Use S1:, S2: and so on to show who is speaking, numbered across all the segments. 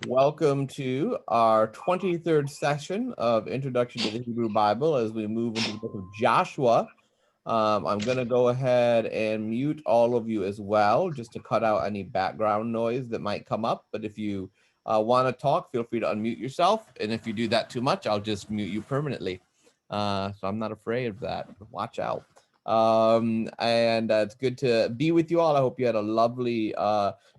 S1: Welcome to our 23rd session of Introduction to the Hebrew Bible as we move into the book of Joshua. I'm going to go ahead and mute all of you as well, just to cut out any background noise that might come up. But if you want to talk, feel free to unmute yourself. And if you do that too much, I'll just mute you permanently. So I'm not afraid of that. Watch out. It's good to be with you all. I hope you had a lovely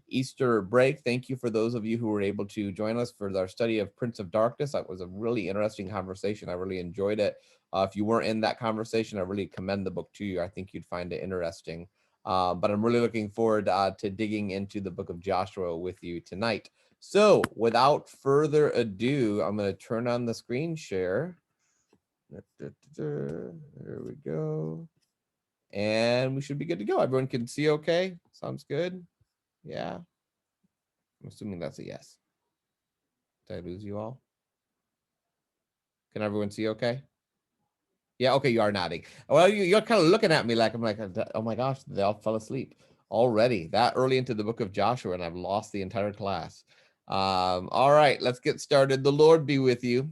S1: Easter break. Thank you for those of you who were able to join us for our study of Prince of Darkness. That was a really interesting conversation. I really enjoyed it. If you weren't in that conversation, I really commend the book to you. I think you'd find it interesting. But I'm really looking forward to digging into the book of Joshua with you tonight. So without further ado, I'm going to turn on the screen share. There we go. And we should be good to go. Everyone can see okay? Sounds good? Yeah. I'm assuming that's a yes. Did I lose you all? Can everyone see okay? Yeah, okay, you are nodding. Well, you're kind of looking at me like, I'm like, oh my gosh, they all fell asleep already that early into the book of Joshua, and I've lost the entire class. All right, let's get started. The Lord be with you.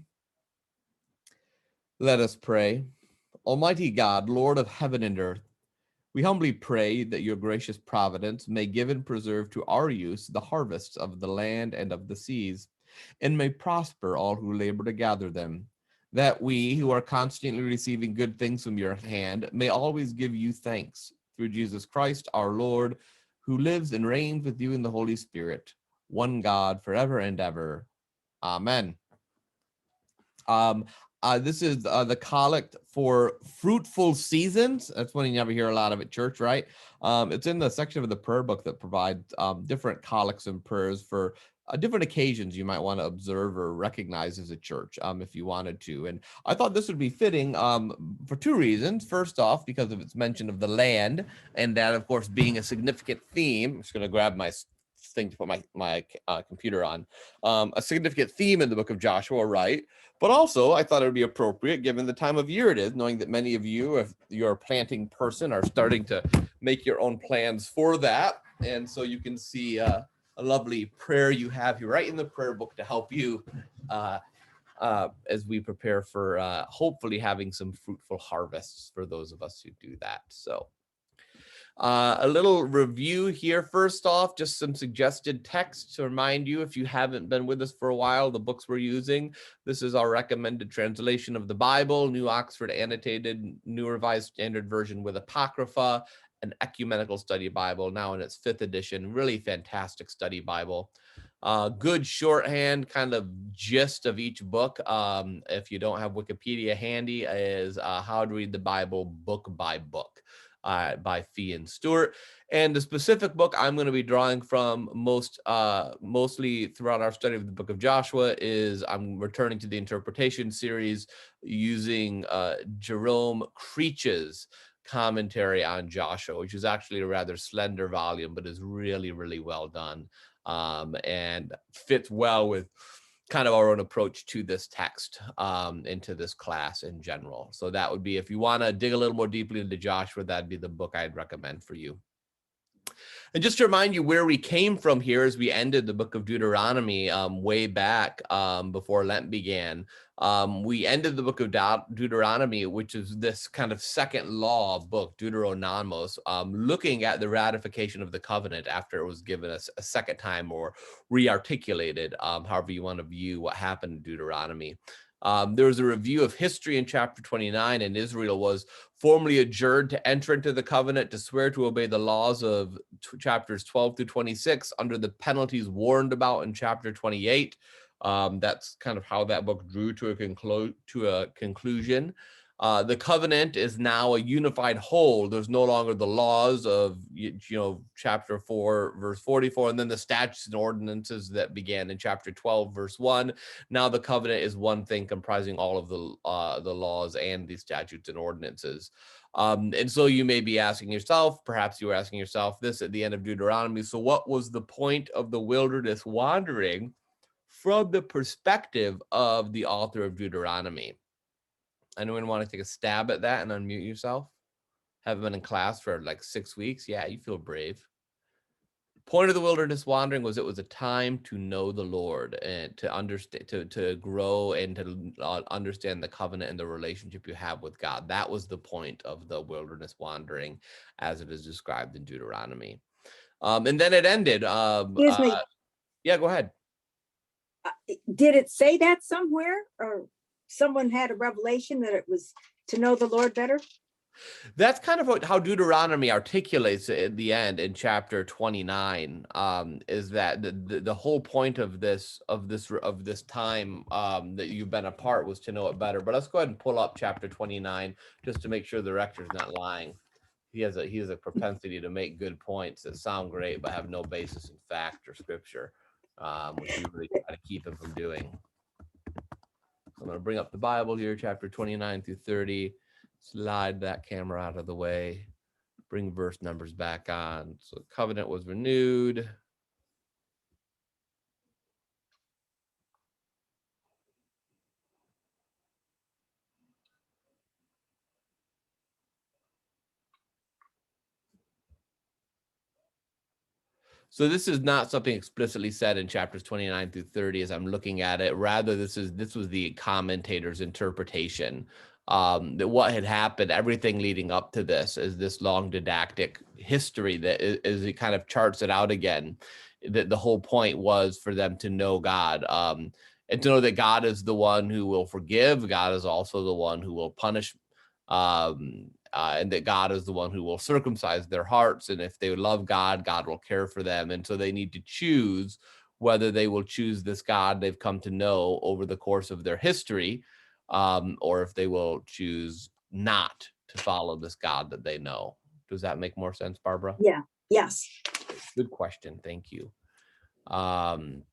S1: Let us pray. Almighty God, Lord of heaven and earth, we humbly pray that your gracious providence may give and preserve to our use the harvests of the land and of the seas, and may prosper all who labor to gather them, that we, who are constantly receiving good things from your hand, may always give you thanks through Jesus Christ our Lord, who lives and reigns with you in the Holy Spirit, one God, forever and ever. Amen. This is the collect for fruitful seasons. That's one you never hear a lot of at church, right? It's in the section of the prayer book that provides different collects and prayers for different occasions you might want to observe or recognize as a church, if you wanted to. And I thought this would be fitting for two reasons. First off, because of its mention of the land, and that, of course, being a significant theme. I'm just going to grab my thing to put my computer on. A significant theme in the book of Joshua, right? But also, I thought it would be appropriate, given the time of year it is, knowing that many of you, if you're a planting person, are starting to make your own plans for that. And so you can see a lovely prayer you have here right in the prayer book to help you as we prepare for hopefully having some fruitful harvests for those of us who do that. So a little review here. First off, just some suggested text to remind you, if you haven't been with us for a while, the books we're using. This is our recommended translation of the Bible, New Oxford Annotated, New Revised Standard Version with Apocrypha, an ecumenical study Bible, now in its 5th edition. Really fantastic study Bible. Good shorthand kind of gist of each book. If you don't have Wikipedia handy, is How to Read the Bible Book by Book. By Fee and Stewart. And the specific book I'm going to be drawing from mostly throughout our study of the book of Joshua is I'm returning to the interpretation series using Jerome Creech's commentary on Joshua, which is actually a rather slender volume, but is really, really well done and fits well with kind of our own approach to this text into this class in general. So that would be, if you want to dig a little more deeply into Joshua, that'd be the book I'd recommend for you. And just to remind you where we came from here as we ended the book of Deuteronomy way back before Lent began. We ended the book of Deuteronomy, which is this kind of second law book, Deuteronomos, looking at the ratification of the covenant after it was given us a second time or re-articulated, however you want to view what happened in Deuteronomy. There was a review of history in chapter 29, and Israel was formally adjured to enter into the covenant, to swear to obey the laws of chapters 12 through 26 under the penalties warned about in chapter 28. That's kind of how that book drew to a conclusion. The covenant is now a unified whole. There's no longer the laws of, chapter 4, verse 44, and then the statutes and ordinances that began in chapter 12, verse 1. Now the covenant is one thing comprising all of the laws and the statutes and ordinances. And so you may be asking yourself, perhaps you were asking yourself this at the end of Deuteronomy, so what was the point of the wilderness wandering from the perspective of the author of Deuteronomy? Anyone want to take a stab at that and unmute yourself? Haven't been in class for like 6 weeks? Yeah, you feel brave. Point of the wilderness wandering was it was a time to know the Lord and to understand, to grow and to understand the covenant and the relationship you have with God. That was the point of the wilderness wandering, as it is described in Deuteronomy. And then it ended.
S2: Excuse me.
S1: Yeah, go ahead.
S2: Did it say that somewhere, or someone had a revelation that it was to know the Lord better?
S1: That's kind of how Deuteronomy articulates it at the end in chapter 29. Is that the whole point of this time that you've been apart was to know it better. But let's go ahead and pull up chapter 29 just to make sure the rector's not lying. He has a propensity to make good points that sound great but have no basis in fact or scripture, which we really try to keep him from doing. So I'm going to bring up the Bible here, chapter 29 through 30. Slide that camera out of the way. Bring verse numbers back on. So covenant was renewed. So this is not something explicitly said in chapters 29 through 30 as I'm looking at it. Rather, this was the commentator's interpretation. That what had happened, everything leading up to this is this long didactic history that is it kind of charts it out again. That the whole point was for them to know God, and to know that God is the one who will forgive. God is also the one who will punish. And that God is the one who will circumcise their hearts. And if they love God, God will care for them. And so they need to choose whether they will choose this God they've come to know over the course of their history, or if they will choose not to follow this God that they know. Does that make more sense, Barbara?
S2: Yeah. Yes.
S1: Good question. Thank you. And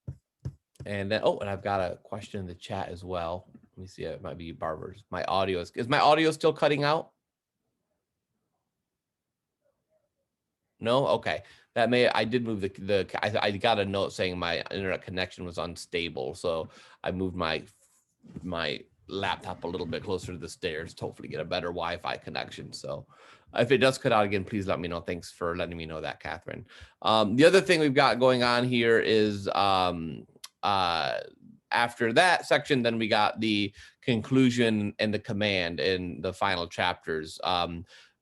S1: then, and I've got a question in the chat as well. Let me see. It might be Barbara's. My audio is my audio still cutting out? No? Okay. I did move I got a note saying my internet connection was unstable. So I moved my laptop a little bit closer to the stairs to hopefully get a better Wi-Fi connection. So if it does cut out again, please let me know. Thanks for letting me know that, Catherine. The other thing we've got going on here is after that section, then we got the conclusion and the command in the final chapters.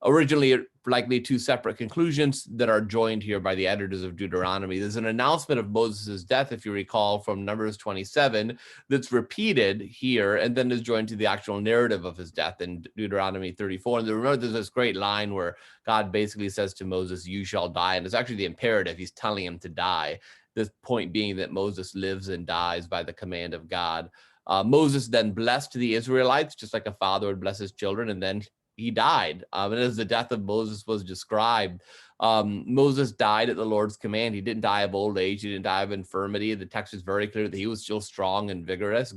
S1: Originally, likely two separate conclusions that are joined here by the editors of Deuteronomy. There's an announcement of Moses' death, if you recall, from Numbers 27, that's repeated here and then is joined to the actual narrative of his death in Deuteronomy 34. And remember, there's this great line where God basically says to Moses, "You shall die." And it's actually the imperative. He's telling him to die. This point being that Moses lives and dies by the command of God. Moses then blessed the Israelites, just like a father would bless his children, and then he died. And as the death of Moses was described, Moses died at the Lord's command. He didn't die of old age. He didn't die of infirmity. The text is very clear that he was still strong and vigorous.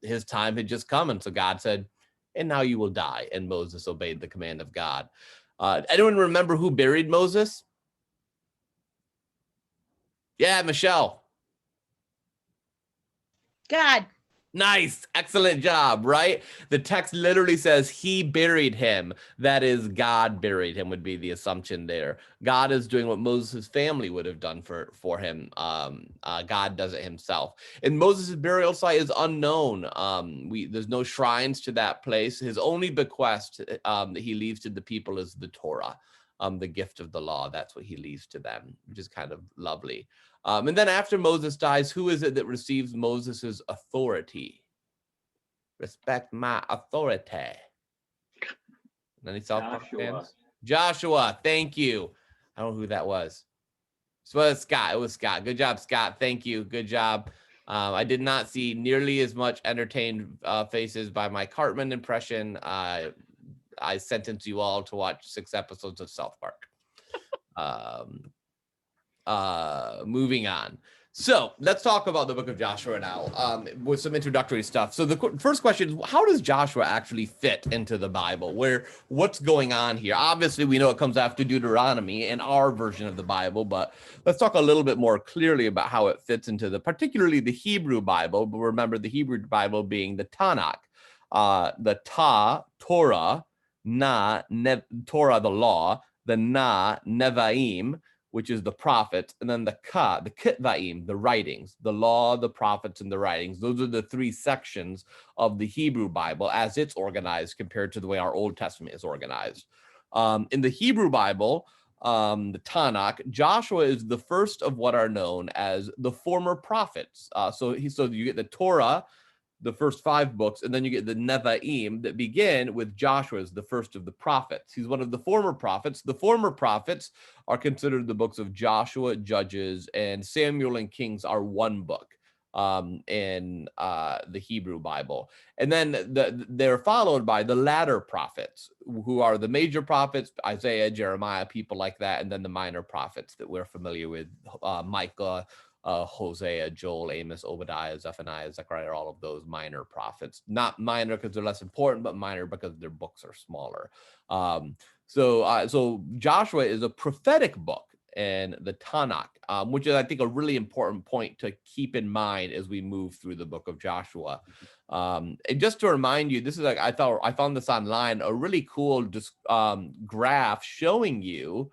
S1: His time had just come. And so God said, "And now you will die." And Moses obeyed the command of God. Anyone remember who buried Moses? Yeah, Michelle.
S3: God.
S1: Nice. Excellent job, right? The text literally says he buried him. That is, God buried him would be the assumption there. God is doing what Moses' family would have done for him. God does it himself. And Moses' burial site is unknown. There's no shrines to that place. His only bequest that he leaves to the people is the Torah, the gift of the law. That's what he leaves to them, which is kind of lovely. And then after Moses dies, who is it that receives Moses's authority? Respect my authority. Any South Park fans? Joshua, thank you. I don't know who that was. So it was Scott. It was Scott. Good job, Scott. Thank you. Good job. I did not see nearly as much entertained faces by my Cartman impression. I sentence you all to watch 6 episodes of South Park. Moving on. So let's talk about the book of Joshua now, with some introductory stuff. So the first question is, how does Joshua actually fit into the Bible? What's going on here? Obviously, we know it comes after Deuteronomy in our version of the Bible, but let's talk a little bit more clearly about how it fits into particularly the Hebrew Bible. But remember, the Hebrew Bible being the Tanakh, the Torah, Torah, the law, the Nevi'im, which is the prophets, and then the Ketvaim, the writings, the law, the prophets, and the writings. Those are the three sections of the Hebrew Bible as it's organized compared to the way our Old Testament is organized. In the Hebrew Bible, the Tanakh, Joshua is the first of what are known as the former prophets. So you get the Torah, the first 5 books, and then you get the Nevi'im that begin with Joshua as the first of the prophets. He's one of the former prophets. The former prophets are considered the books of Joshua, Judges, and Samuel and Kings are one book in the Hebrew Bible. And then they're followed by the latter prophets, who are the major prophets, Isaiah, Jeremiah, people like that, and then the minor prophets that we're familiar with, Micah, Hosea, Joel, Amos, Obadiah, Zephaniah, Zechariah, all of those minor prophets. Not minor because they're less important, but minor because their books are smaller. So Joshua is a prophetic book in the Tanakh, which is, I think, a really important point to keep in mind as we move through the book of Joshua. And just to remind you, this is like I found this online, a really cool graph showing you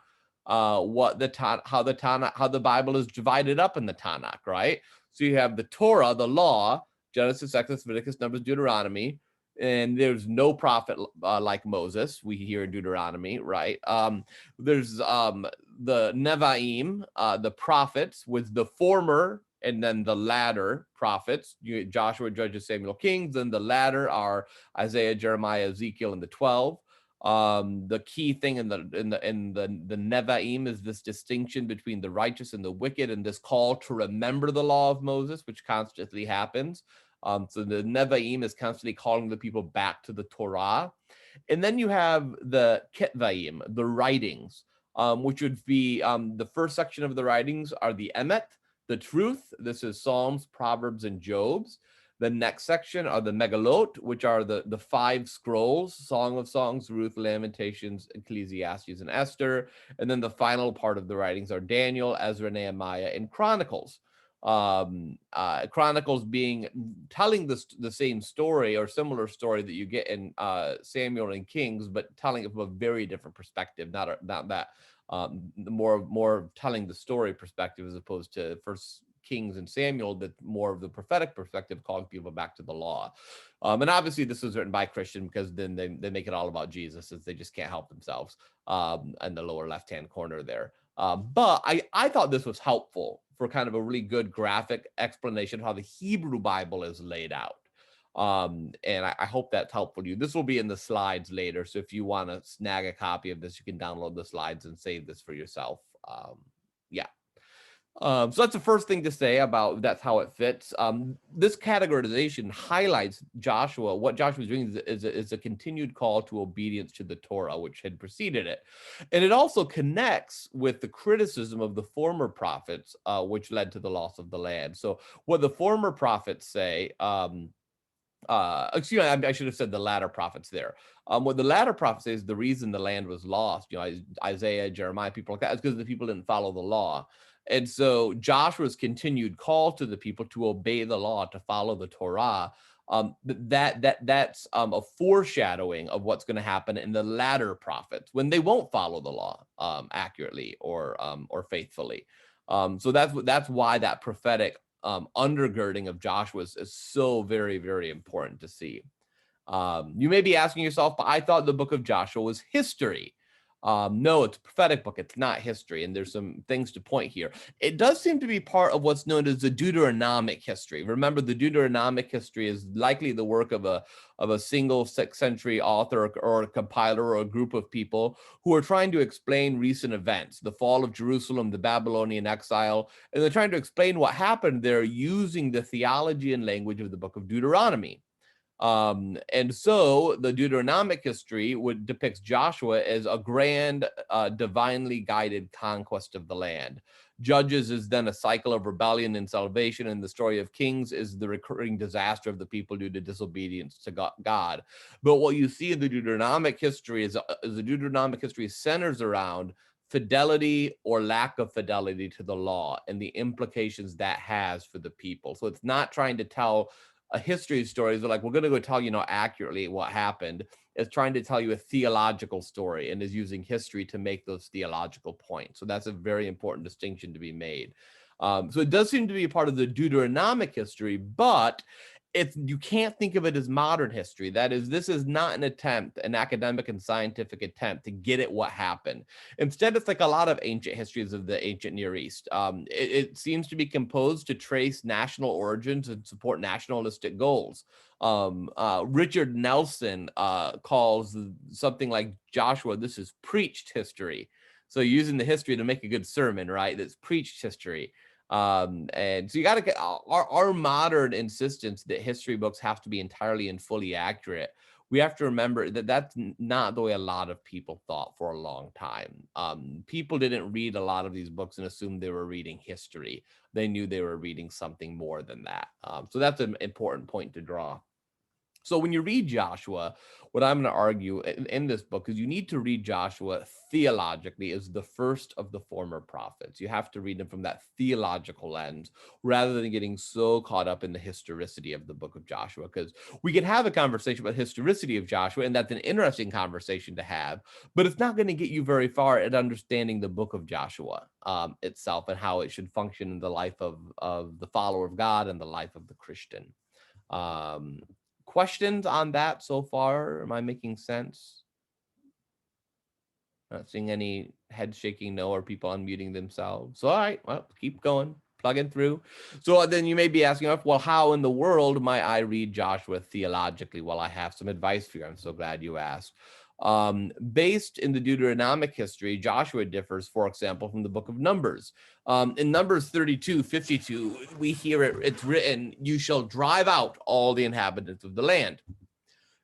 S1: how the Bible is divided up in the Tanakh, right? So you have the Torah, the law, Genesis, Exodus, Leviticus, Numbers, Deuteronomy, and there's no prophet like Moses, we hear in Deuteronomy, right? There's the Nevi'im, the prophets, with the former and then the latter prophets, Joshua, Judges, Samuel, Kings, and the latter are Isaiah, Jeremiah, Ezekiel, and the 12. The key thing in the Nevi'im is this distinction between the righteous and the wicked, and this call to remember the law of Moses, which constantly happens. So the Nevi'im is constantly calling the people back to the Torah. And then you have the Ketvaim, the writings, which would be the first section of the writings are the Emet, the truth. This is Psalms, Proverbs, and Jobs. The next section are the Megalot, which are the 5 scrolls, Song of Songs, Ruth, Lamentations, Ecclesiastes, and Esther. And then the final part of the writings are Daniel, Ezra, Nehemiah, and Chronicles. Chronicles being telling the same story or similar story that you get in Samuel and Kings, but telling it from a very different perspective, not that more telling the story perspective as opposed to First Kings and Samuel, that more of the prophetic perspective, calling people back to the law. And obviously this was written by Christian, because then they make it all about Jesus, as they just can't help themselves in the lower left-hand corner there. But I thought this was helpful for kind of a really good graphic explanation of how the Hebrew Bible is laid out. And I hope that's helpful to you. This will be in the slides later, so if you want to snag a copy of this, you can download the slides and save this for yourself. Yeah. So that's the first thing to say about that's how it fits. This categorization highlights Joshua. What Joshua is doing is a continued call to obedience to the Torah, which had preceded it. And it also connects with the criticism of the former prophets, which led to the loss of the land. So what the former prophets say, excuse me, I should have said the latter prophets there. What the latter prophets say is the reason the land was lost, Isaiah, Jeremiah, people like that, is because the people didn't follow the law. And so Joshua's continued call to the people to obey the law, to follow the Torah, that's a foreshadowing of what's going to happen in the latter prophets when they won't follow the law accurately or faithfully. So that's why that prophetic undergirding of Joshua is so very, very important to see. You may be asking yourself, but I thought the book of Joshua was history. No, it's a prophetic book. It's not history. And there's some things to point here. It does seem to be part of what's known as the Deuteronomic history. Remember, the Deuteronomic history is likely the work of a single 6th century author or a compiler or a group of people who are trying to explain recent events, the fall of Jerusalem, the Babylonian exile, and they're trying to explain what happened there using the theology and language of the book of Deuteronomy. And so the Deuteronomic history depicts Joshua as a grand, divinely guided conquest of the land. Judges is then a cycle of rebellion and salvation, and the story of Kings is the recurring disaster of the people due to disobedience to God. But what you see in the Deuteronomic history is the Deuteronomic history centers around fidelity or lack of fidelity to the law and the implications that has for the people. So it's not trying to tell a history story is like, we're going to go tell you, accurately what happened. It's trying to tell you a theological story and is using history to make those theological points. So that's a very important distinction to be made. So it does seem to be a part of the Deuteronomic history, but you can't think of it as modern history. That is, this is not an academic and scientific attempt to get at what happened. Instead, it's like a lot of ancient histories of the ancient Near East. It seems to be composed to trace national origins and support nationalistic goals. Richard Nelson calls something like Joshua, this is preached history. So using the history to make a good sermon, right? That's preached history. And so you got to get our modern insistence that history books have to be entirely and fully accurate. We have to remember that that's not the way a lot of people thought for a long time. People didn't read a lot of these books and assume they were reading history. They knew they were reading something more than that. So that's an important point to draw. So when you read Joshua, what I'm going to argue in this book is you need to read Joshua theologically as the first of the former prophets. You have to read him from that theological lens rather than getting so caught up in the historicity of the book of Joshua, because we can have a conversation about historicity of Joshua, and that's an interesting conversation to have, but it's not going to get you very far at understanding the book of Joshua itself and how it should function in the life of the follower of God and the life of the Christian. Um, Questions on that so far? Am I making sense? Not seeing any head shaking no or people unmuting themselves. So, all right, well, keep going, plugging through. So then you may be asking, well, how in the world might I read Joshua theologically? Well, I have some advice for you. I'm so glad you asked. Based in the Deuteronomic history, Joshua differs, for example, from the book of Numbers. In Numbers 32:52, we hear it's written, you shall drive out all the inhabitants of the land.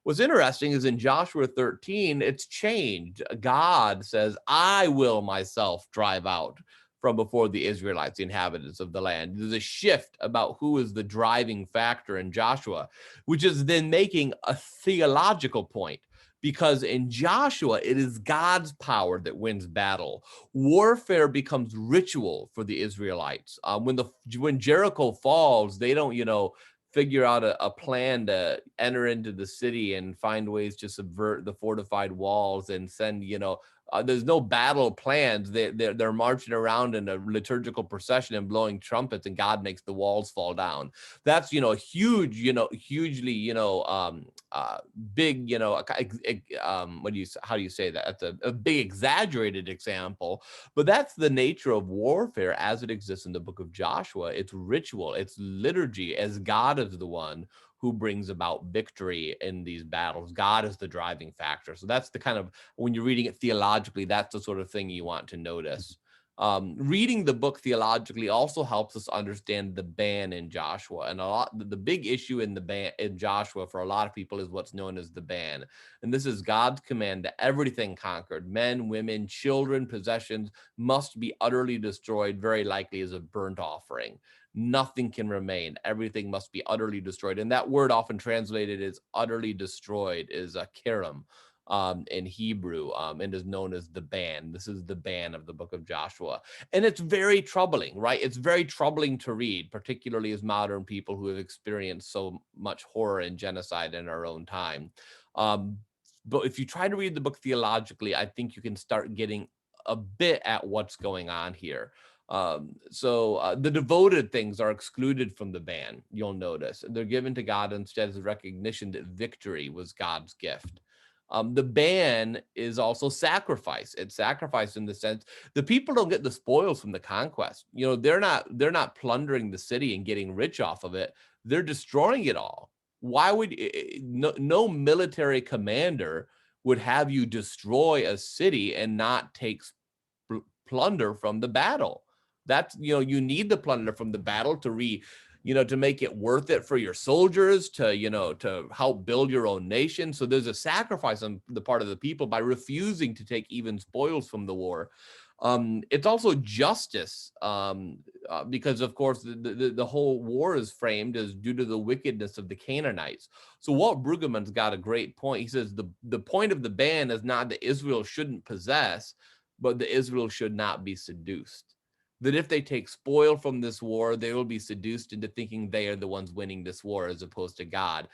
S1: What's interesting is in Joshua 13, it's changed. God says, I will myself drive out from before the Israelites, the inhabitants of the land. There's a shift about who is the driving factor in Joshua, which is then making a theological point. Because in Joshua, it is God's power that wins battle. Warfare becomes ritual for the Israelites. When Jericho falls, they don't, figure out a plan to enter into the city and find ways to subvert the fortified walls and send, there's no battle plans. They're marching around in a liturgical procession and blowing trumpets, and God makes the walls fall down. That's huge, hugely, big, how do you say that? That's a big exaggerated example, but that's the nature of warfare as it exists in the book of Joshua. It's ritual, it's liturgy, as God is the one who brings about victory in these battles. God is the driving factor. So that's the kind of, when you're reading it theologically, that's the sort of thing you want to notice. Reading the book theologically also helps us understand the ban in Joshua. And the big issue in the ban in Joshua for a lot of people is what's known as the ban. And this is God's command that everything conquered, men, women, children, possessions, must be utterly destroyed, very likely as a burnt offering. Nothing can remain. Everything must be utterly destroyed. And that word often translated as utterly destroyed is a kerem in Hebrew, and is known as the ban. This is the ban of the book of Joshua. And it's very troubling, right? It's very troubling to read, particularly as modern people who have experienced so much horror and genocide in our own time. But if you try to read the book theologically, I think you can start getting a bit at what's going on here. So the devoted things are excluded from the ban, you'll notice. They're given to God instead as a recognition that victory was God's gift. The ban is also sacrifice. It's sacrifice in the sense the people don't get the spoils from the conquest. They're not plundering the city and getting rich off of it. They're destroying it all. Why would no military commander would have you destroy a city and not take plunder from the battle? That's, you need the plunder from the battle to make it worth it for your soldiers, to help build your own nation. So there's a sacrifice on the part of the people by refusing to take even spoils from the war. It's also justice, because of course the whole war is framed as due to the wickedness of the Canaanites. So Walt Brueggemann's got a great point. He says the point of the ban is not that Israel shouldn't possess, but that Israel should not be seduced. that if they take spoil from this war, they will be seduced into thinking they are the ones winning this war as opposed to God.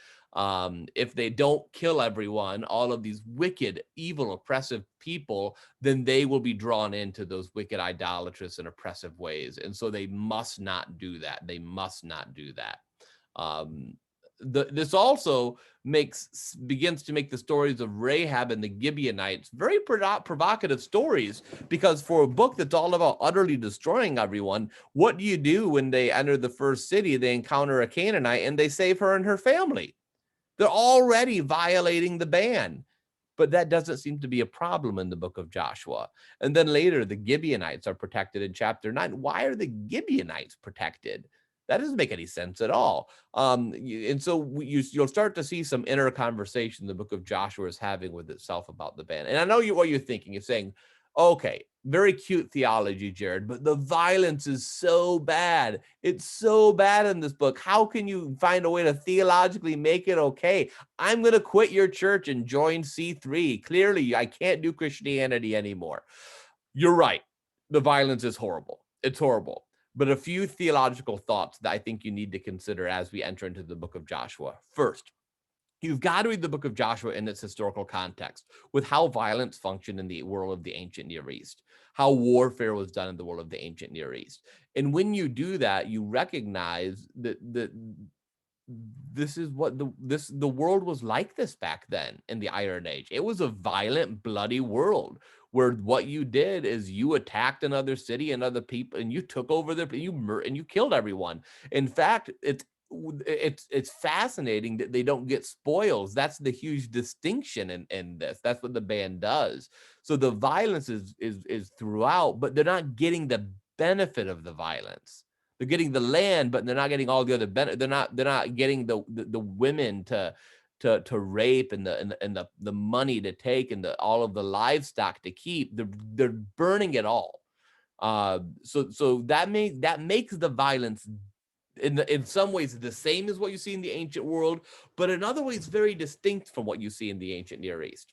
S1: If they don't kill everyone, all of these wicked, evil, oppressive people, then they will be drawn into those wicked, idolatrous, and oppressive ways. And so they must not do that. They must not do that. Um, this also begins to make the stories of Rahab and the Gibeonites very provocative stories, because for a book that's all about utterly destroying everyone, what do you do when they enter the first city? They encounter a Canaanite and they save her and her family. They're already violating the ban. But that doesn't seem to be a problem in the book of Joshua. And then later, the Gibeonites are protected in chapter 9. Why are the Gibeonites protected? That doesn't make any sense at all. And so you'll start to see some inner conversation the book of Joshua is having with itself about the ban. And I know what you're thinking. You're saying, okay, very cute theology, Jared, but the violence is so bad. It's so bad in this book. How can you find a way to theologically make it okay? I'm going to quit your church and join C3. Clearly, I can't do Christianity anymore. You're right. The violence is horrible. It's horrible. But a few theological thoughts that I think you need to consider as we enter into the book of Joshua. First, you've got to read the book of Joshua in its historical context, with how violence functioned in the world of the ancient Near East, how warfare was done in the world of the ancient Near East. And when you do that, you recognize that this is what the world was like this back then in the Iron Age. It was a violent, bloody world where what you did is you attacked another city and other people, and you took over and you killed everyone. In fact, it's fascinating that they don't get spoils. That's the huge distinction in this. That's what the ban does. So the violence is throughout, but they're not getting the benefit of the violence. They're getting the land, but they're not getting all the other benefits. They're not getting the women to rape and the money to take and all of the livestock to keep. They're burning it all. So that makes the violence in some ways the same as what you see in the ancient world, but in other ways very distinct from what you see in the ancient Near East.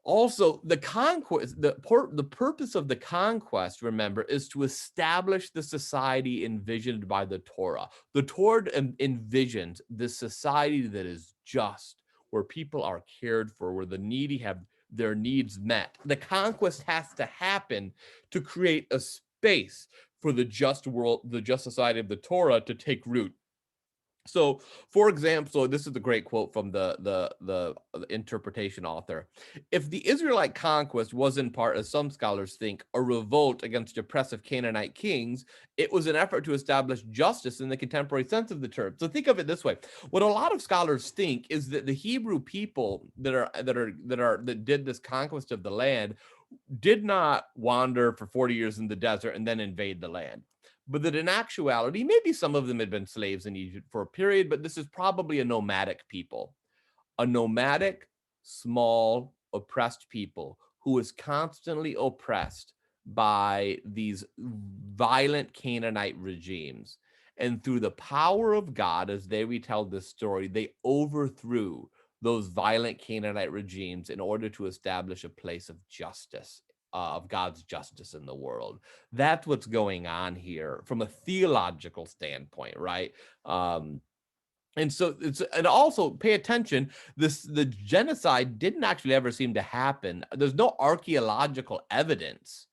S1: Also, the conquest, the purpose of the conquest, remember, is to establish the society envisioned by the Torah. The Torah envisions this society that is just, where people are cared for, where the needy have their needs met. The conquest has to happen to create a space for the just world, the just society of the Torah to take root. So, for example, this is a great quote from the interpretation author. If the Israelite conquest was in part, as some scholars think, a revolt against oppressive Canaanite kings, it was an effort to establish justice in the contemporary sense of the term. So think of it this way: what a lot of scholars think is that the Hebrew people that did this conquest of the land did not wander for 40 years in the desert and then invade the land, but that in actuality, maybe some of them had been slaves in Egypt for a period, but this is probably a nomadic people, a nomadic, small, oppressed people who is constantly oppressed by these violent Canaanite regimes. And through the power of God, as they retell this story, they overthrew those violent Canaanite regimes in order to establish a place of justice, of God's justice in the world. That's what's going on here from a theological standpoint, right? And so and also pay attention, the genocide didn't actually ever seem to happen. There's no archaeological evidence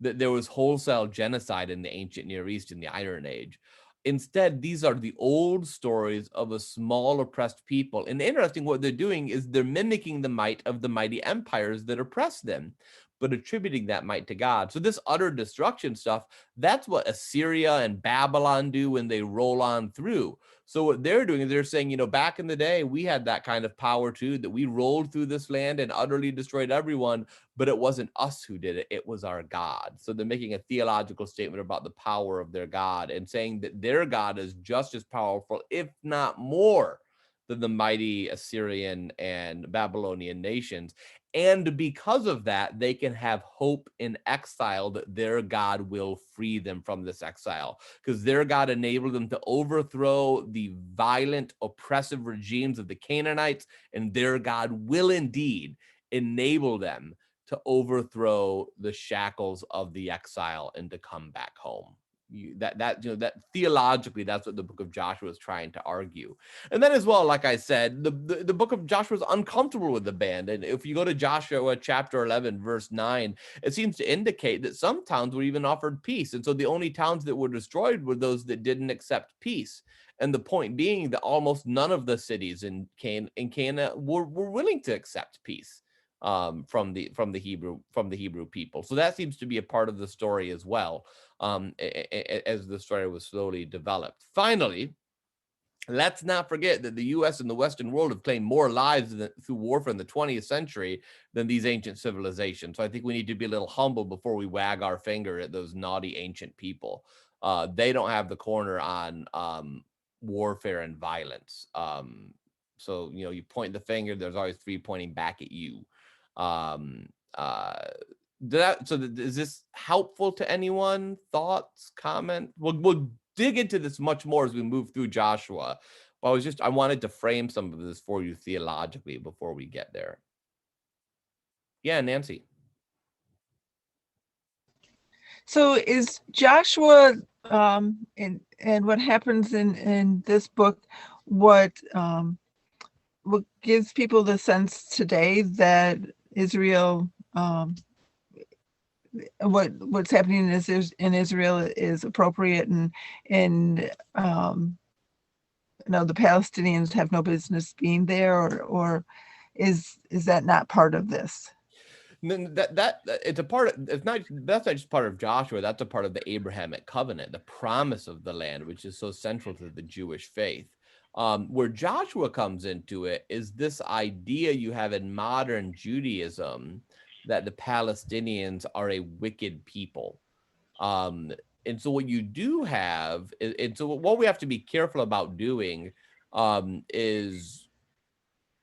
S1: that there was wholesale genocide in the ancient Near East in the Iron Age. Instead, these are the old stories of a small oppressed people. And interesting, what they're doing is they're mimicking the might of the mighty empires that oppress them, but attributing that might to God. So this utter destruction stuff, that's what Assyria and Babylon do when they roll on through. So what they're doing is they're saying, back in the day, we had that kind of power too, that we rolled through this land and utterly destroyed everyone, but it wasn't us who did it. It was our God. So they're making a theological statement about the power of their God and saying that their God is just as powerful, if not more, than the mighty Assyrian and Babylonian nations. And because of that, they can have hope in exile that their God will free them from this exile, because their God enabled them to overthrow the violent, oppressive regimes of the Canaanites, and their God will indeed enable them to overthrow the shackles of the exile and to come back home. That theologically, that's what the book of Joshua is trying to argue. And then as well, like I said, the book of Joshua is uncomfortable with the band. And if you go to Joshua chapter 11, verse 9, it seems to indicate that some towns were even offered peace. And so the only towns that were destroyed were those that didn't accept peace. And the point being that almost none of the cities in Canaan were willing to accept peace from the Hebrew people. So that seems to be a part of the story as well, as the story was slowly developed. Finally, let's not forget that the U.S. and the Western world have claimed more lives through warfare in the 20th century than these ancient civilizations. So I think we need to be a little humble before we wag our finger at those naughty ancient people. They don't have the corner on warfare and violence. So, you point the finger, there's always three pointing back at you. Is this helpful to anyone? Thoughts, comment? We'll dig into this much more as we move through Joshua, but I wanted to frame some of this for you theologically before we get there. Yeah, Nancy.
S3: So is Joshua and what happens in this book what gives people the sense today that Israel, what's happening in Israel is appropriate, and the Palestinians have no business being there, or is that not part of this?
S1: It's a part of, that's not just part of Joshua, that's a part of the Abrahamic covenant, the promise of the land, which is so central to the Jewish faith. Where Joshua comes into it is this idea you have in modern Judaism that the Palestinians are a wicked people. And so what you do have, and so what we have to be careful about doing is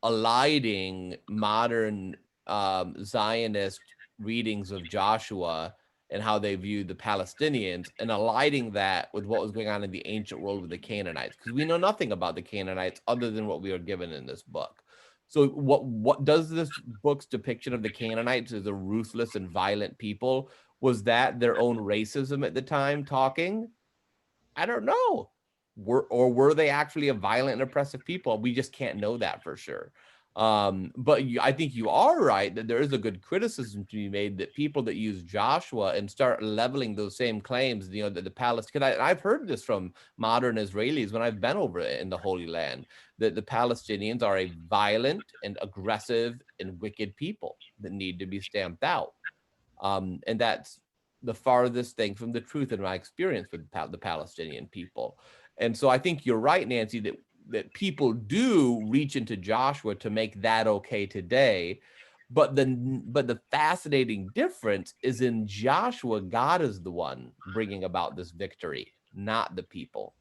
S1: aligning modern Zionist readings of Joshua and how they view the Palestinians, and aligning that with what was going on in the ancient world with the Canaanites, because we know nothing about the Canaanites other than what we are given in this book. So what does this book's depiction of the Canaanites as a ruthless and violent people? Was that their own racism at the time talking? I don't know. Were they actually a violent and oppressive people? We just can't know that for sure. But I think you are right that there is a good criticism to be made that people that use Joshua and start leveling those same claims, that the Palestinians, I've heard this from modern Israelis when I've been over in the Holy Land, that the Palestinians are a violent and aggressive and wicked people that need to be stamped out. And that's the farthest thing from the truth in my experience with the Palestinian people. And so I think you're right, Nancy, that people do reach into Joshua to make that okay today. But the fascinating difference is in Joshua, God is the one bringing about this victory, not the people.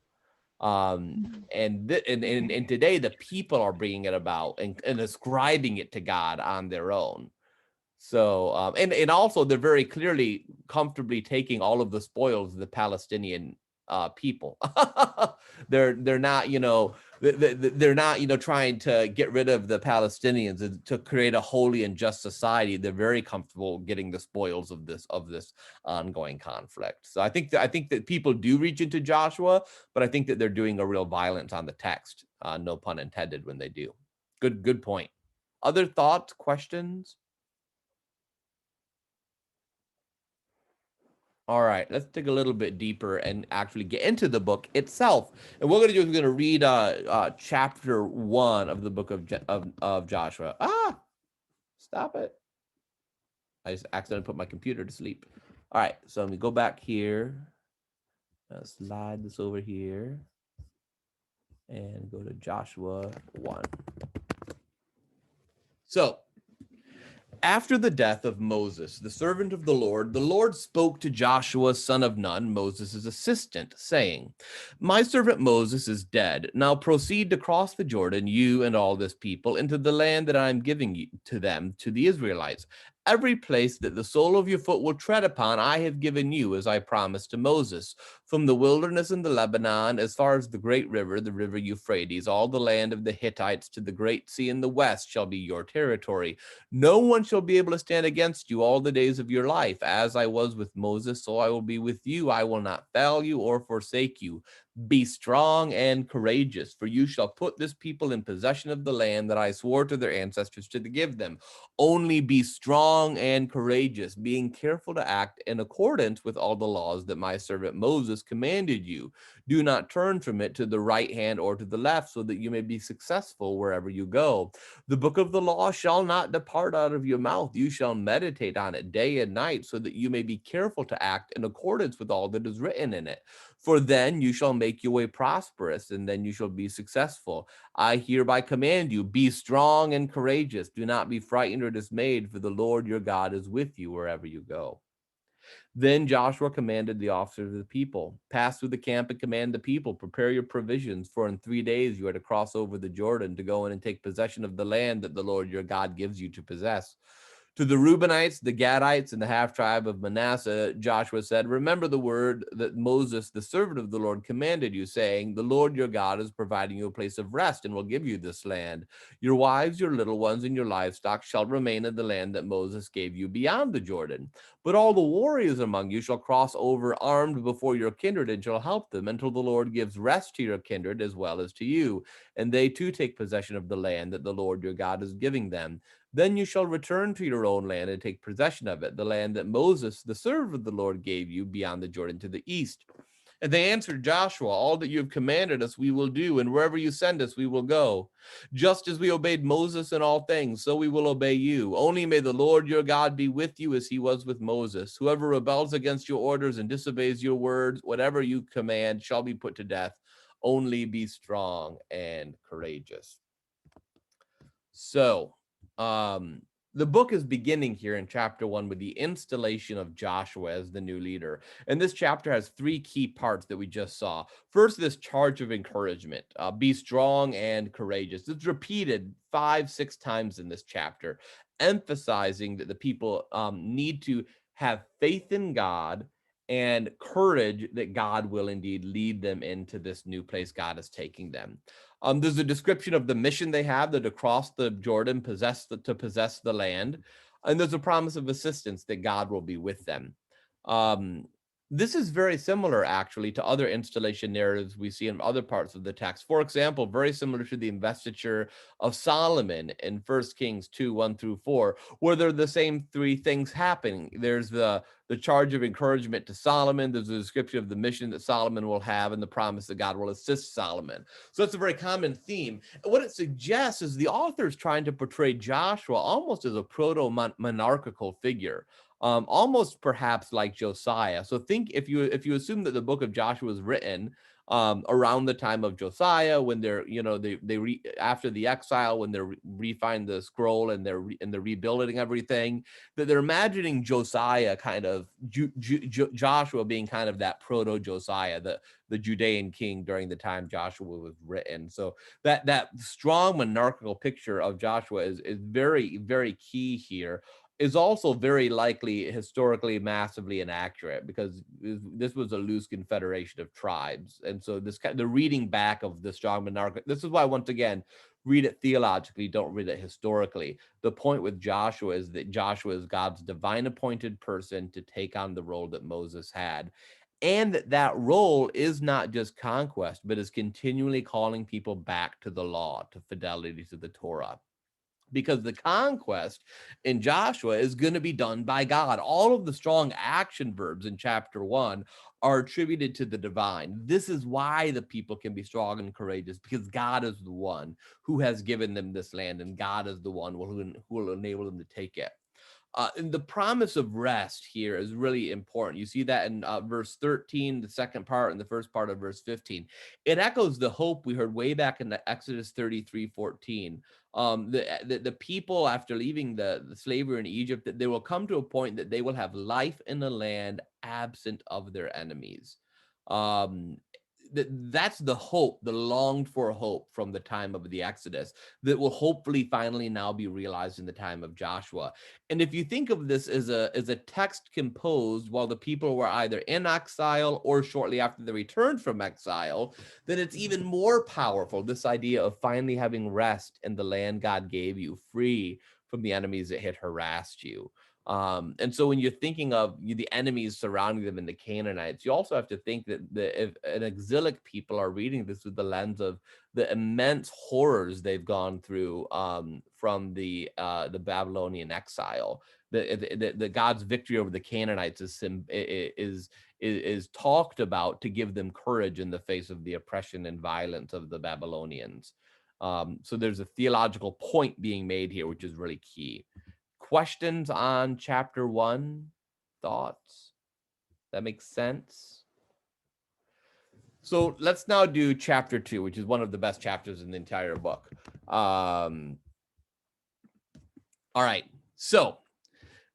S1: And today the people are bringing it about and ascribing it to God on their own. So and also they're very clearly comfortably taking all of the spoils of the Palestinian people. they're not they're not trying to get rid of the Palestinians to create a holy and just society. They're very comfortable getting the spoils of this ongoing conflict. So I think that people do reach into Joshua, but I think that they're doing a real violence on the text, no pun intended, when they do. Good point. Other thoughts, questions? All right, let's dig a little bit deeper and actually get into the book itself. And what we're going to do is we're going to read chapter 1 of the book of Joshua. Stop it. I just accidentally put my computer to sleep. All right, so let me go back here. Slide this over here and go to Joshua 1. So, after the death of Moses, the servant of the Lord spoke to Joshua, son of Nun, Moses' assistant, saying, "My servant Moses is dead. Now proceed to cross the Jordan, you and all this people, into the land that I am giving to them, to the Israelites. Every place that the sole of your foot will tread upon, I have given you, as I promised to Moses. From the wilderness in the Lebanon, as far as the great river, the river Euphrates, all the land of the Hittites to the great sea in the west shall be your territory. No one shall be able to stand against you all the days of your life. As I was with Moses, so I will be with you. I will not fail you or forsake you. Be strong and courageous, for you shall put this people in possession of the land that I swore to their ancestors to give them. Only be strong and courageous, being careful to act in accordance with all the laws that my servant Moses commanded you. Do not turn from it to the right hand or to the left, so that you may be successful wherever you go. The book of the law shall not depart out of your mouth. You shall meditate on it day and night, so that you may be careful to act in accordance with all that is written in it. For then you shall make your way prosperous, and then you shall be successful. I hereby command you, be strong and courageous. Do not be frightened or dismayed, for the Lord your God is with you wherever you go. Then Joshua commanded the officers of the people, pass through the camp and command the people, prepare your provisions, for in 3 days you are to cross over the Jordan to go in and take possession of the land that the Lord your God gives you to possess. To the Reubenites, the Gadites, and the half tribe of Manasseh, Joshua said, remember the word that Moses, the servant of the Lord, commanded you, saying, the Lord your God is providing you a place of rest and will give you this land. Your wives, your little ones, and your livestock shall remain in the land that Moses gave you beyond the Jordan. But all the warriors among you shall cross over armed before your kindred and shall help them until the Lord gives rest to your kindred as well as to you, and they too take possession of the land that the Lord your God is giving them. Then you shall return to your own land and take possession of it, the land that Moses, the servant of the Lord, gave you beyond the Jordan to the east. And they answered Joshua, all that you have commanded us we will do, and wherever you send us we will go. Just as we obeyed Moses in all things, so we will obey you. Only may the Lord your God be with you as he was with Moses. Whoever rebels against your orders and disobeys your words, whatever you command, shall be put to death. Only be strong and courageous. So, um, the book is beginning here in chapter 1 with the installation of Joshua as the new leader. And this chapter has 3 key parts that we just saw. First, this charge of encouragement, be strong and courageous. It's repeated 5-6 times in this chapter, emphasizing that the people need to have faith in God and courage that God will indeed lead them into this new place God is taking them. There's a description of the mission they have, that to cross the Jordan, to possess the land, and there's a promise of assistance that God will be with them. Um, this is very similar, actually, to other installation narratives we see in other parts of the text. For example, very similar to the investiture of Solomon in 1 Kings 2:1-4, where they're the same 3 things happening. There's the charge of encouragement to Solomon. There's a description of the mission that Solomon will have and the promise that God will assist Solomon. So that's a very common theme. And what it suggests is the author is trying to portray Joshua almost as a proto-monarchical figure, almost perhaps like Josiah. So think, if you assume that the book of Joshua was written around the time of Josiah, when they're, after the exile, when they're refine the scroll and they're rebuilding everything, that they're imagining Josiah kind of Joshua being kind of that proto Josiah, the Judean king during the time Joshua was written. So that strong monarchical picture of Joshua is very, very key here. Is also very likely historically massively inaccurate, because this was a loose confederation of tribes. And so the reading back of the strong monarch, this is why, once again, read it theologically, don't read it historically. The point with Joshua is that Joshua is God's divine appointed person to take on the role that Moses had. And that role is not just conquest, but is continually calling people back to the law, to fidelity to the Torah. Because the conquest in Joshua is going to be done by God. All of the strong action verbs in chapter 1 are attributed to the divine. This is why the people can be strong and courageous, because God is the one who has given them this land, and God is the one who will enable them to take it. And the promise of rest here is really important. You see that in verse 13, the second part, and the first part of verse 15. It echoes the hope we heard way back in the Exodus 33:14. The people, after leaving the slavery in Egypt, that they will come to a point that they will have life in the land absent of their enemies. Um, that's the hope, the longed for hope from the time of the Exodus that will hopefully finally now be realized in the time of Joshua. And if you think of this as a text composed while the people were either in exile or shortly after they returned from exile, then it's even more powerful, this idea of finally having rest in the land God gave you, free from the enemies that had harassed you. And so when you're thinking of the enemies surrounding them in the Canaanites, you also have to think that if an exilic people are reading this with the lens of the immense horrors they've gone through from the Babylonian exile, the God's victory over the Canaanites is talked about to give them courage in the face of the oppression and violence of the Babylonians. So there's a theological point being made here, which is really key. Questions on chapter 1? Thoughts? That makes sense? So let's now do chapter 2, which is one of the best chapters in the entire book. All right. So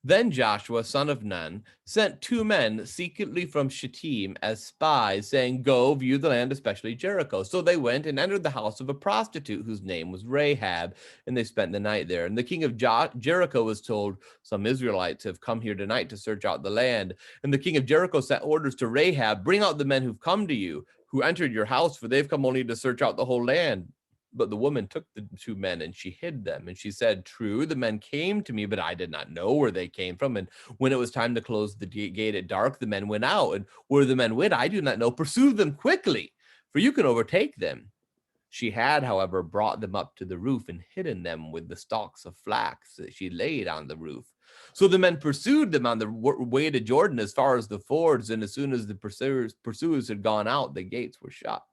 S1: then Joshua, son of Nun, sent 2 men secretly from Shittim as spies, saying, "Go view the land, especially Jericho." So they went and entered the house of a prostitute whose name was Rahab, and they spent the night there. And the king of Jericho was told, "Some Israelites have come here tonight to search out the land." And the king of Jericho sent orders to Rahab, "Bring out the men who've come to you, who entered your house, for they've come only to search out the whole land." But the woman took the 2 men and she hid them. And she said, "True, the men came to me, but I did not know where they came from. And when it was time to close the gate at dark, the men went out. And where the men went, I do not know. Pursue them quickly, for you can overtake them." She had, however, brought them up to the roof and hidden them with the stalks of flax that she laid on the roof. So the men pursued them on the way to Jordan as far as the fords. And as soon as the pursuers had gone out, the gates were shut.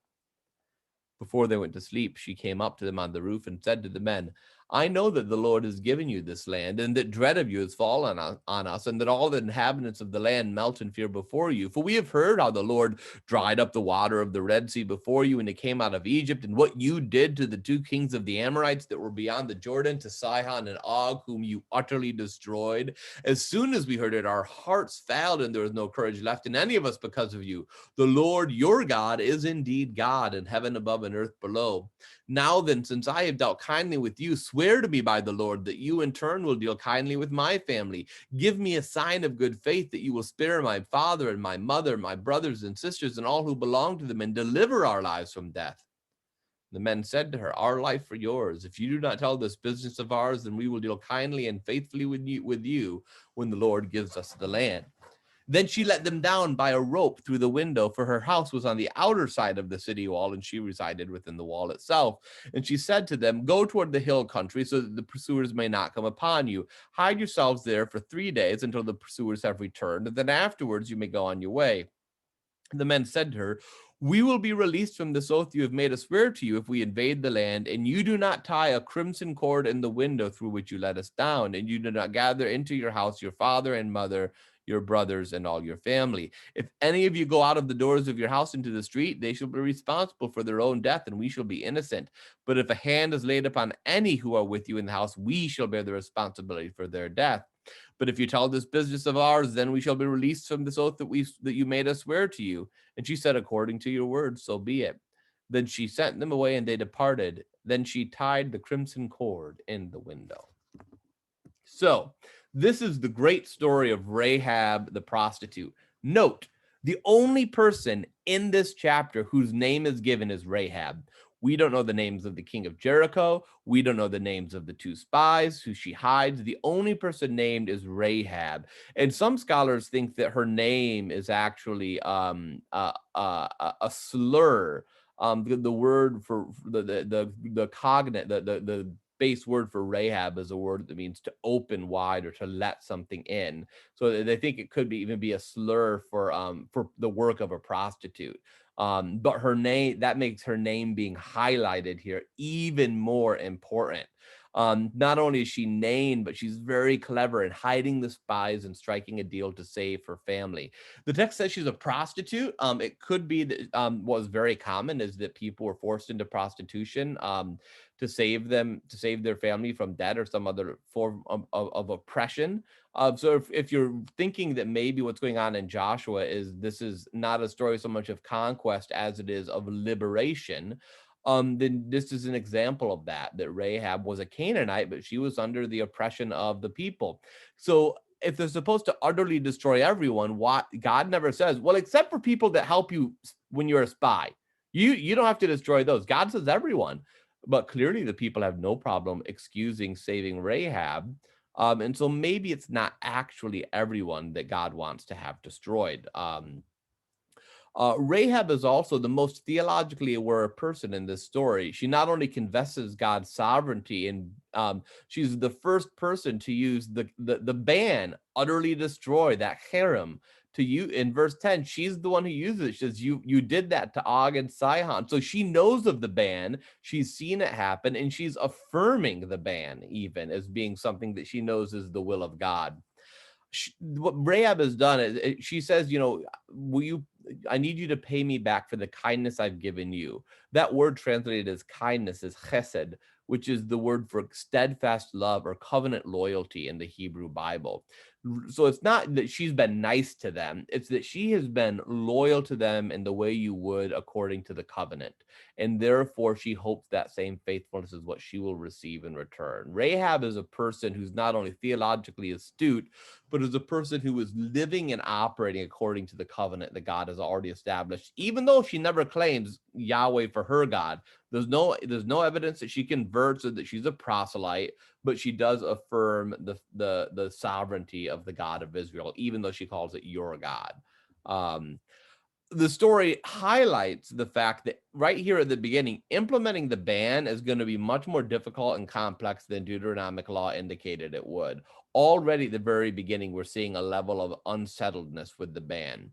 S1: Before they went to sleep, she came up to them on the roof and said to the men, "I know that the Lord has given you this land, and that dread of you has fallen on us, and that all the inhabitants of the land melt in fear before you. For we have heard how the Lord dried up the water of the Red Sea before you when you came out of Egypt, and what you did to the 2 kings of the Amorites that were beyond the Jordan, to Sihon and Og, whom you utterly destroyed. As soon as we heard it, our hearts failed, and there was no courage left in any of us because of you. The Lord your God is indeed God, in heaven above and earth below. Now then, since I have dealt kindly with you, swear to me by the Lord that you in turn will deal kindly with my family. Give me a sign of good faith that you will spare my father and my mother, my brothers and sisters, and all who belong to them, and deliver our lives from death." The men said to her, "Our life for yours. If you do not tell this business of ours, then we will deal kindly and faithfully with you when the Lord gives us the land." Then she let them down by a rope through the window, for her house was on the outer side of the city wall, and she resided within the wall itself. And she said to them, "Go toward the hill country, so that the pursuers may not come upon you. Hide yourselves there for 3 days until the pursuers have returned, and then afterwards you may go on your way." The men said to her, "We will be released from this oath you have made us swear to you if we invade the land, and you do not tie a crimson cord in the window through which you let us down, and you do not gather into your house your father and mother, your brothers, and all your family. If any of you go out of the doors of your house into the street, they shall be responsible for their own death, and we shall be innocent. But if a hand is laid upon any who are with you in the house, we shall bear the responsibility for their death. But if you tell this business of ours, then we shall be released from this oath that you made us swear to you." And she said, "According to your word, so be it." Then she sent them away, and they departed. Then she tied the crimson cord in the window. So this is the great story of Rahab the prostitute. Note, the only person in this chapter whose name is given is Rahab. We don't know the names of the king of Jericho. We don't know the names of the 2 spies who she hides. The only person named is Rahab. And some scholars think that her name is actually a slur. The word for the cognate, the base word for Rahab is a word that means to open wide or to let something in. So they think it could even be a slur for the work of a prostitute. But her name, that makes her name being highlighted here even more important. Not only is she named, but she's very clever in hiding the spies and striking a deal to save her family. The text says she's a prostitute. It could be that what was very common is that people were forced into prostitution to save their family from debt or some other form of oppression. So if you're thinking that maybe what's going on in Joshua is this is not a story so much of conquest as it is of liberation, then this is an example of that Rahab was a Canaanite, but she was under the oppression of the people. So if they're supposed to utterly destroy everyone, why God never says, well, except for people that help you when you're a spy. You don't have to destroy those. God says everyone. But clearly the people have no problem excusing saving Rahab. And so maybe it's not actually everyone that God wants to have destroyed. Rahab is also the most theologically aware person in this story. She not only confesses God's sovereignty, and she's the first person to use the ban, utterly destroy that harem. To you in verse 10, she's the one who uses it. She says, you did that to Og and Sihon. So she knows of the ban, she's seen it happen, and she's affirming the ban even as being something that she knows is the will of God. What Rahab has done is she says, will you, I need you to pay me back for the kindness I've given you. That word translated as kindness is chesed, which is the word for steadfast love or covenant loyalty in the Hebrew Bible. So it's not that she's been nice to them, it's that she has been loyal to them in the way you would according to the covenant. And therefore, she hopes that same faithfulness is what she will receive in return. Rahab is a person who's not only theologically astute, but is a person who is living and operating according to the covenant that God has already established, even though she never claims Yahweh for her God. There's no evidence that she converts or that she's a proselyte, but she does affirm the sovereignty of the God of Israel, even though she calls it your God. The story highlights the fact that right here at the beginning, implementing the ban is going to be much more difficult and complex than Deuteronomic law indicated it would. Already at the very beginning, we're seeing a level of unsettledness with the ban.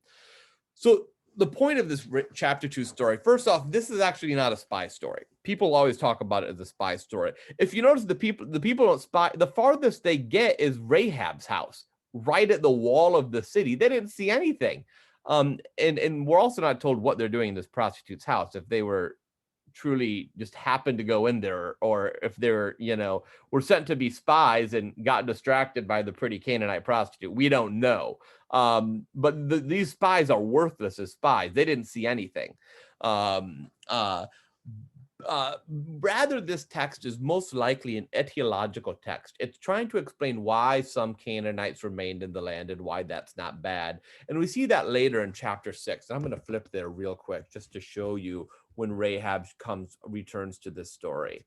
S1: So the point of this chapter 2 story, first off, this is actually not a spy story. People always talk about it as a spy story. If you notice, the people don't spy. The farthest they get is Rahab's house, right at the wall of the city. They didn't see anything. And we're also not told what they're doing in this prostitute's house. If they were truly just happened to go in there, or if they're, were sent to be spies and got distracted by the pretty Canaanite prostitute. We don't know. But these spies are worthless as spies. They didn't see anything. Rather, this text is most likely an etiological text. It's trying to explain why some Canaanites remained in the land and why that's not bad. And we see that later in chapter 6. And I'm going to flip there real quick just to show you when Rahab returns to this story.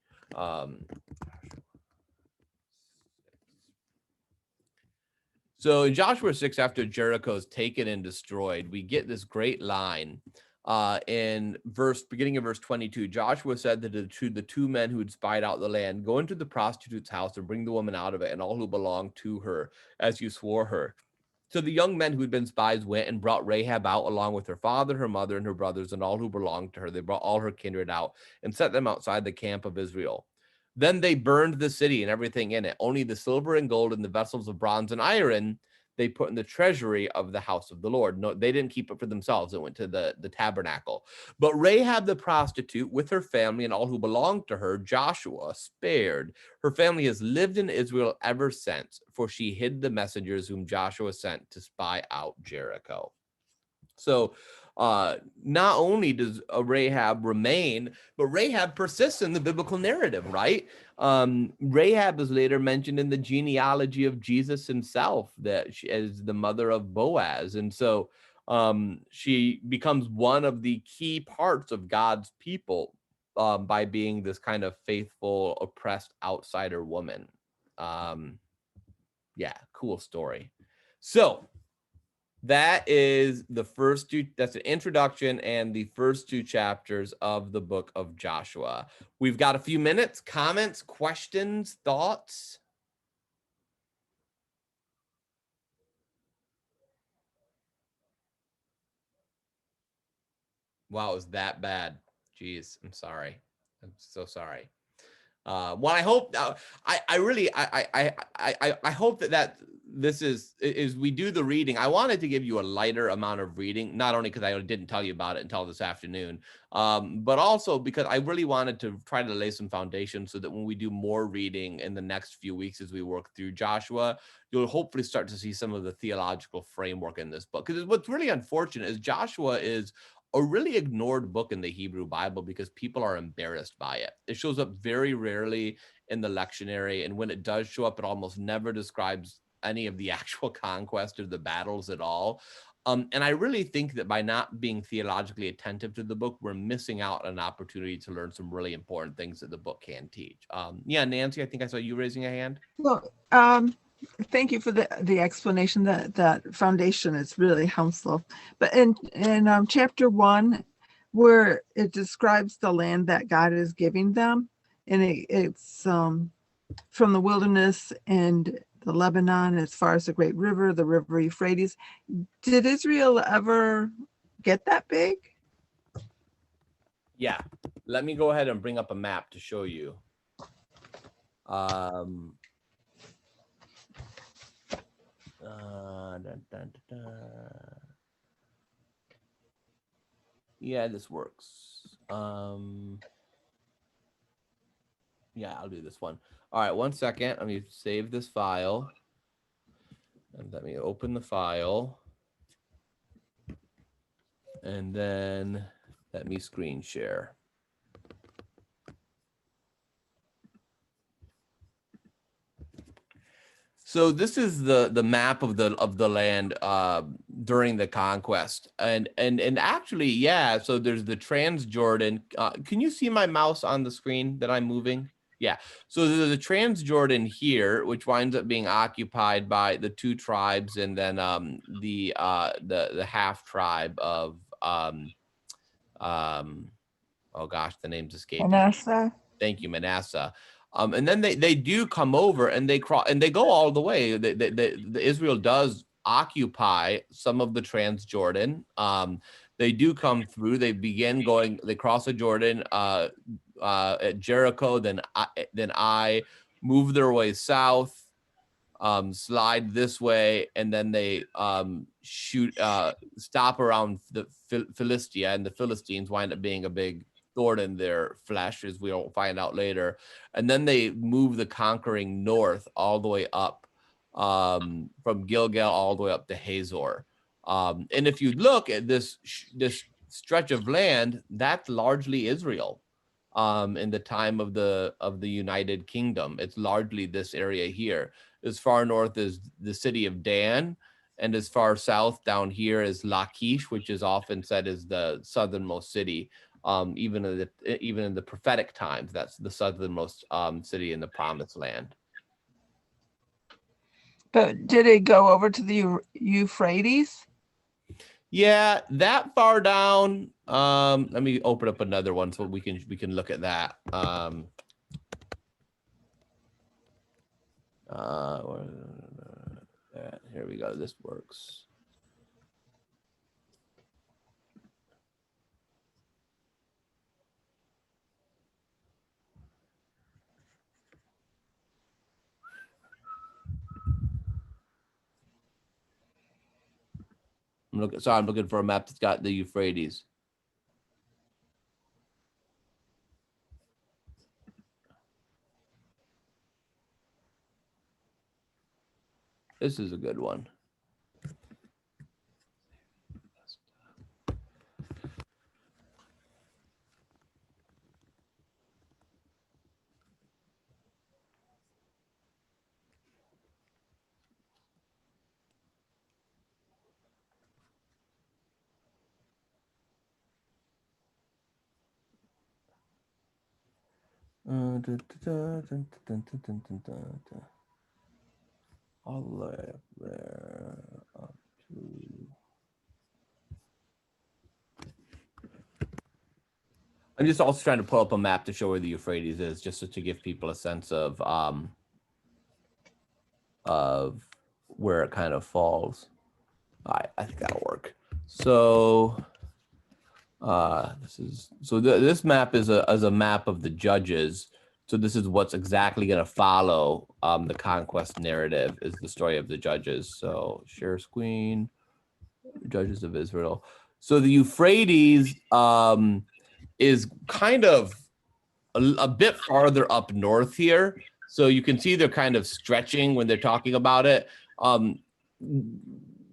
S1: So in Joshua 6, after Jericho is taken and destroyed, we get this great line beginning of verse 22. Joshua said to the two men who had spied out the land, go into the prostitute's house and bring the woman out of it and all who belong to her, as you swore her. So the young men who had been spies went and brought Rahab out along with her father, her mother, and her brothers, and all who belonged to her. They brought all her kindred out and set them outside the camp of Israel. Then they burned the city and everything in it. Only the silver and gold and the vessels of bronze and iron they put in the treasury of the house of the Lord. No, they didn't keep it for themselves. It went to the tabernacle. But Rahab the prostitute with her family and all who belonged to her, Joshua spared. Her family has lived in Israel ever since, for she hid the messengers whom Joshua sent to spy out Jericho. So not only does Rahab remain, but Rahab persists in the biblical narrative, right? Rahab is later mentioned in the genealogy of Jesus himself, that she is the mother of Boaz. And so she becomes one of the key parts of God's people by being this kind of faithful, oppressed outsider woman. Yeah, cool story. So that is the first two, that's an introduction and the first two chapters of the book of Joshua. We've got a few minutes. Comments, questions, thoughts? Wow, it was that bad. Jeez, I'm sorry. I'm so sorry. Well, I hope I really I hope that this is we do the reading. I wanted to give you a lighter amount of reading, not only because I didn't tell you about it until this afternoon, but also because I really wanted to try to lay some foundation so that when we do more reading in the next few weeks as we work through Joshua, you'll hopefully start to see some of the theological framework in this book. Because what's really unfortunate is Joshua is a really ignored book in the Hebrew Bible because people are embarrassed by it. It shows up very rarely in the lectionary, and when it does show up, it almost never describes any of the actual conquest or the battles at all. And I really think that by not being theologically attentive to the book, we're missing out on an opportunity to learn some really important things that the book can teach. Yeah, Nancy, I think I saw you raising a hand.
S3: Well, thank you for the explanation. That foundation is really helpful. But in chapter 1, where it describes the land that God is giving them, and it's from the wilderness and the Lebanon, as far as the great river, the river Euphrates. Did Israel ever get that big?
S1: Yeah, let me go ahead and bring up a map to show you. Yeah, this works. Yeah, I'll do this one. All right, 1 second. Let me save this file. And let me open the file. And then let me screen share. So this is the map of the land during the conquest, and actually, yeah. So there's the Transjordan. Can you see my mouse on the screen that I'm moving? Yeah. So there's the Transjordan here, which winds up being occupied by the 2 tribes, and then the half tribe of oh gosh, the name's escaping.
S3: Manasseh.
S1: Thank you, Manasseh. And then they do come over and they cross and they go all the way. The Israel does occupy some of the Transjordan. They do come through. They begin going. They cross the Jordan at Jericho. Then I move their way south, slide this way, and then they stop around the Philistia, and the Philistines wind up being a big thorn in their flesh, as we'll find out later. And then they move the conquering north all the way up from Gilgal all the way up to Hazor. And if you look at this stretch of land, that's largely Israel. In the time of the United Kingdom, it's largely this area here. As far north as the city of Dan, and as far south down here is Lachish, which is often said is the southernmost city. Even in the prophetic times, that's the southernmost city in the Promised Land.
S3: But did it go over to the Euphrates?
S1: Yeah, that far down. Let me open up another one so we can look at that. Here we go. This works. I'm looking for a map that's got the Euphrates. This is a good one. All the way up there, up to... I'm just also trying to pull up a map to show where the Euphrates is, just to give people a sense of where it kind of falls. All right, I think that'll work. So this map is a map of the judges So this is what's exactly going to follow the conquest narrative is the story of the judges. So share screen, judges of Israel. So the Euphrates is kind of a bit farther up north here. So you can see they're kind of stretching when they're talking about it.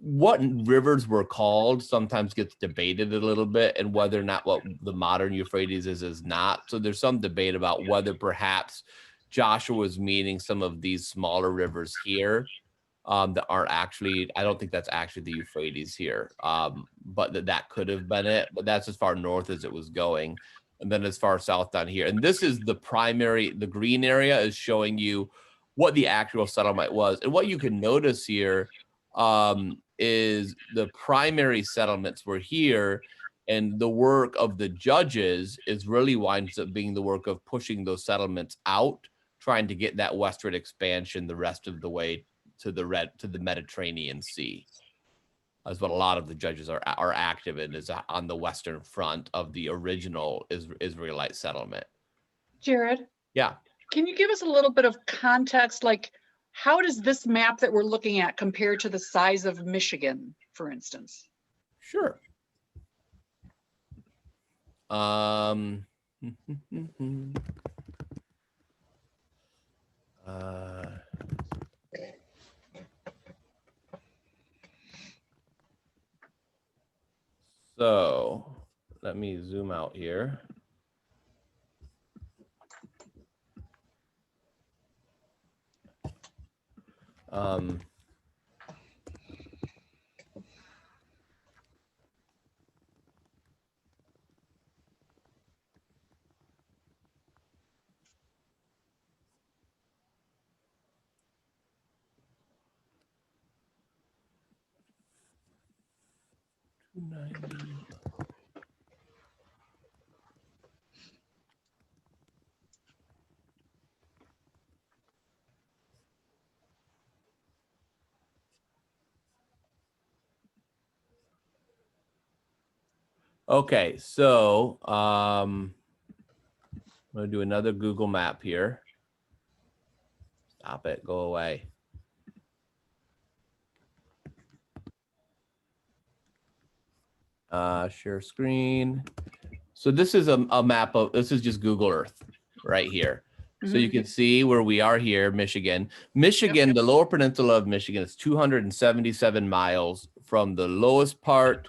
S1: What rivers were called sometimes gets debated a little bit, and whether or not what the modern Euphrates is not. So there's some debate about whether perhaps Joshua was meaning some of these smaller rivers here that aren't actually, I don't think that's actually the Euphrates here, but that could have been it. But that's as far north as it was going. And then as far south down here. And this is the primary, the green area is showing you what the actual settlement was. And what you can notice here is the primary settlements were here, and the work of the judges is really winds up being the work of pushing those settlements out, trying to get that westward expansion the rest of the way to the Mediterranean Sea. Is what a lot of the judges are active in, is on the western front of the original Israelite settlement.
S4: Jared?
S1: Yeah.
S4: Can you give us a little bit of context? Like, how does this map that we're looking at compare to the size of Michigan, for instance?
S1: Sure. So let me zoom out here. Okay, so I'm going to do another Google map here. Stop it, go away. Share screen. So this is a map of, this is just Google Earth right here. So you can see where we are here, Michigan. Michigan, the lower peninsula of Michigan is 277 miles from the lowest part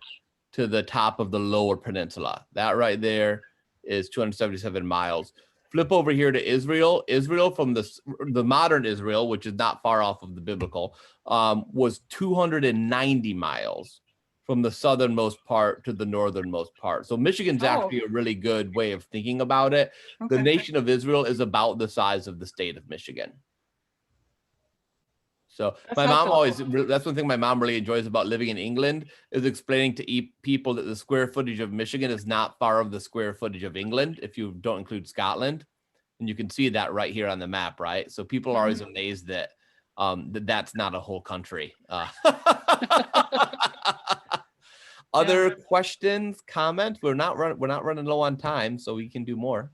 S1: to the top of the lower peninsula. That right there is 277 miles. Flip over here to Israel. Israel from the modern Israel, which is not far off of the biblical, was 290 miles from the southernmost part to the northernmost part. So Michigan's actually a really good way of thinking about it.
S4: Okay.
S1: The nation of Israel is about the size of the state of Michigan. So my mom always, that's one thing my mom really enjoys about living in England, is explaining to people that the square footage of Michigan is not far of the square footage of England, if you don't include Scotland. And you can see that right here on the map, right? So people are always amazed that that's not a whole country. Other questions, comments? We're not running low on time, so we can do more.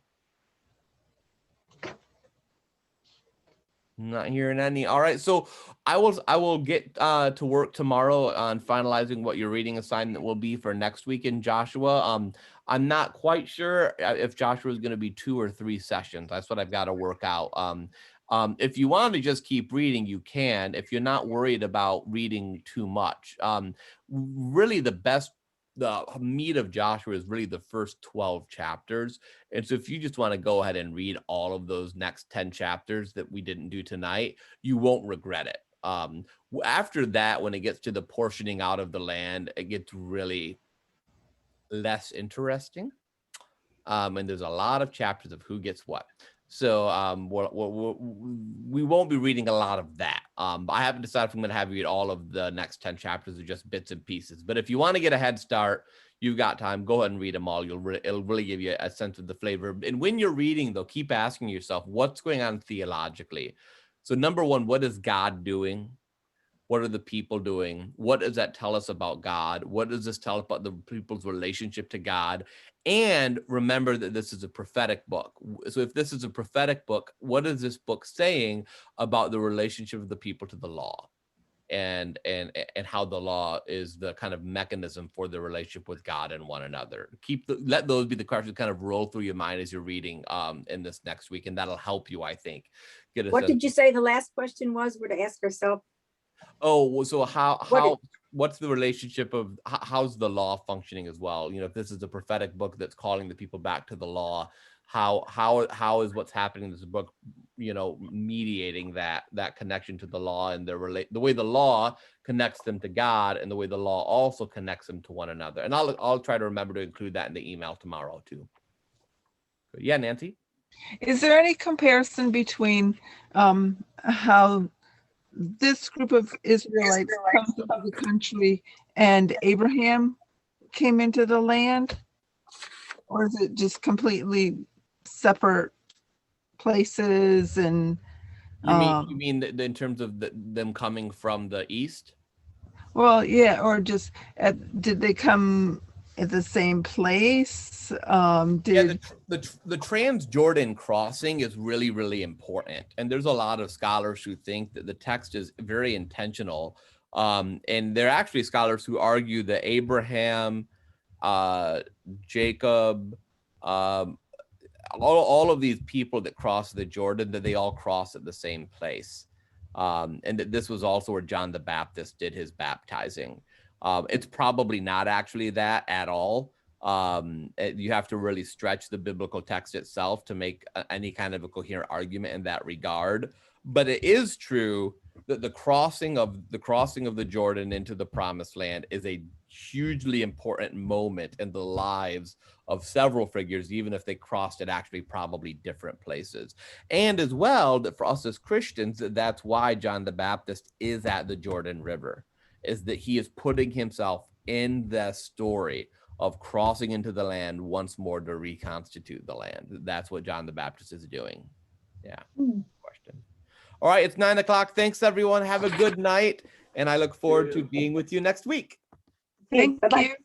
S1: Not hearing any. All right, so I will get to work tomorrow on finalizing what your reading assignment will be for next week in Joshua. I'm not quite sure if Joshua is going to be 2 or 3 sessions. That's what I've got to work out. If you want to just keep reading, you can, if you're not worried about reading too much. Really, the meat of Joshua is really the first 12 chapters. And so if you just want to go ahead and read all of those next 10 chapters that we didn't do tonight, you won't regret it. After that, when it gets to the portioning out of the land, it gets really less interesting. And there's a lot of chapters of who gets what. So we won't be reading a lot of that. I haven't decided if I'm going to have you read all of the next 10 chapters or just bits and pieces. But if you want to get a head start, you've got time. Go ahead and read them all. It'll really give you a sense of the flavor. And when you're reading, though, keep asking yourself, what's going on theologically? So number one, what is God doing? What are the people doing? What does that tell us about God? What does this tell us about the people's relationship to God? And remember that this is a prophetic book. So if this is a prophetic book, what is this book saying about the relationship of the people to the law? And how the law is the kind of mechanism for the relationship with God and one another. Let those be the questions kind of roll through your mind as you're reading in this next week, and that'll help you, I think, get a
S2: What
S1: sense.
S2: did you say the last question was? We're to ask ourselves.
S1: Oh, so what's the relationship of how's the law functioning as well? You know, if this is a prophetic book that's calling the people back to the law, how is what's happening in this book, you know, mediating that connection to the law and the way the law connects them to God, and the way the law also connects them to one another. And I'll try to remember to include that in the email tomorrow too. Good. Yeah, Nancy.
S3: Is there any comparison between how this group of Israelites comes into the country and Abraham came into the land? Or is it just completely separate places? And
S1: You mean in terms of them coming from the east?
S3: well, yeah, or just did they come at the same place?
S1: Yeah, the Transjordan crossing is really, really important. And there's a lot of scholars who think that the text is very intentional. And there are actually scholars who argue that Abraham, Jacob, all of these people that crossed the Jordan, that they all crossed at the same place. And that this was also where John the Baptist did his baptizing. It's probably not actually that at all. You have to really stretch the biblical text itself to make any kind of a coherent argument in that regard. But it is true that the crossing of the Jordan into the Promised Land is a hugely important moment in the lives of several figures, even if they crossed at actually probably different places. And as well, that for us as Christians, that's why John the Baptist is at the Jordan River, is that he is putting himself in the story of crossing into the land once more to reconstitute the land. That's what John the Baptist is doing. Yeah. Question. All right, it's 9 o'clock. Thanks, everyone. Have a good night. And I look forward to being with you next week.
S3: thank you.